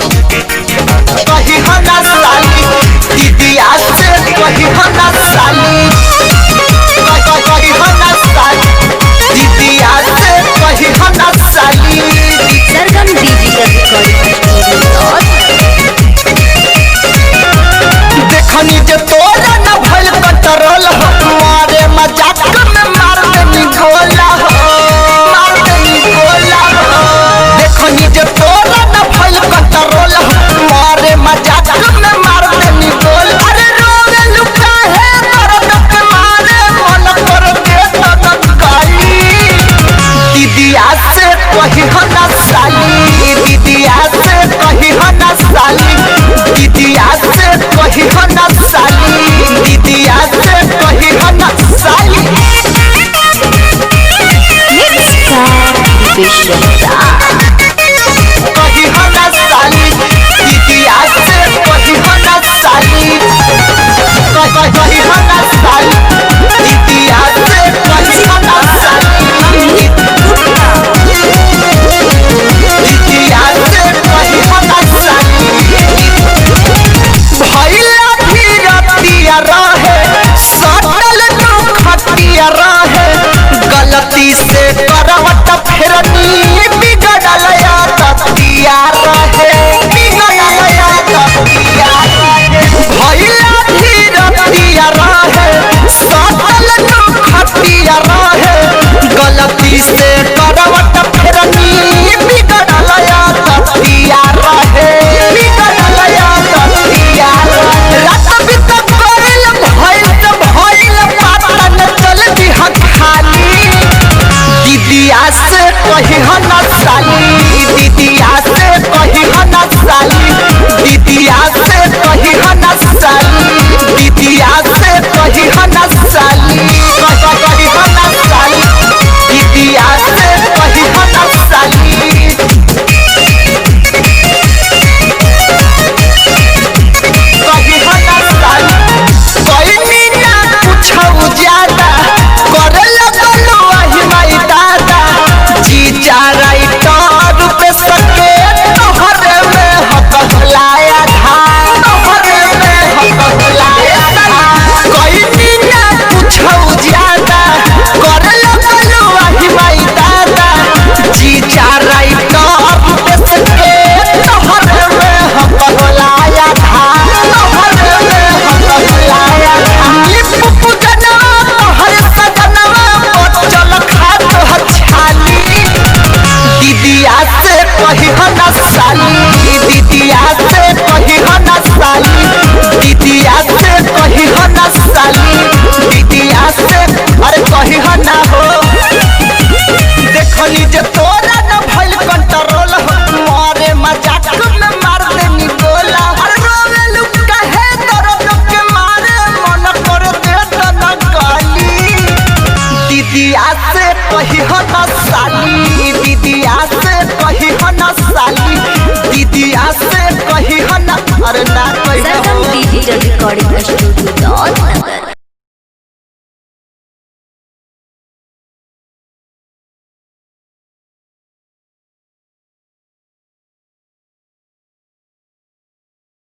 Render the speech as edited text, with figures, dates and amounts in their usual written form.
कही हना साली दीदिया से कही हना साली कही हना साली दीदिया से कही हना साली सरगम डिजिटल देखनी जे तोरा न भइल कंट्रोल हो मारे मजाक में मार देनी गोला हो मार देनी गोला हो देखनी जे तोरा न भइल कंट्रोल हो मारे मजाक में मार देनी गोल अरे रोवे लुका है दर्द के मारे मन कर दे तक गाली दीदिया से कही हना साली दीदिया से कही हना साली दीदिया से कही हना साली दीदिया से कही हना साली कही हना साली दीदिया से कही हना साली कही हना साली दीदिया से कही हना साली दीदिया से कही हना साली भैया भी रतिया रहे सटल तो खटिया रहे गलती से करवट फेरनी बिगड़ल या ततिया रहे बिगड़ल या ततिया रहे भैया भी रतिया रहे सटल तो खटिया रहे गलती से करवट फेरनी बिगड़ल या ततिया रहे बिगड़ल या ततिया रहे रात बित गइल भइल पता न चल दिह खाली दीदिया से कही हना साली दीदिया से कही हना साली दीदिया से कही हना साली दीदिया से कही हना साली कही हना साली दीदिया से कही हना साली कही हना साली कोई मीना पूछऊ ज्यादा करे लगलो वही माई दादा जी चाराई टॉर पे सके तोहरे में हकलाया था तोहरे में हकलाया था कोई मीना पूछऊ ज्यादा करे लगलो वही माई दादा जी चाराई टॉर पे सके तोहरे में हकलाया था तोहरे में हकलाया था लिप जनवा तोहर सजनवा चल खात छाली दीदिया से कही हना साली दीदिया से कही हना साली दीदिया से कही हना साली दीदिया से अरे कही हना हो देखनी जे तोरा न भइल कंट्रोल हो मारे मजाक में मार देनी गोला अरे रोवे लुका है दर्द के मारे मन कर दे तना गाली दीदिया से कही हना साली दीदिया से कही हना साली दीदिया से कही हना अरे ना कही सरगम डिजिटल रिकॉर्डिंग स्टूडियो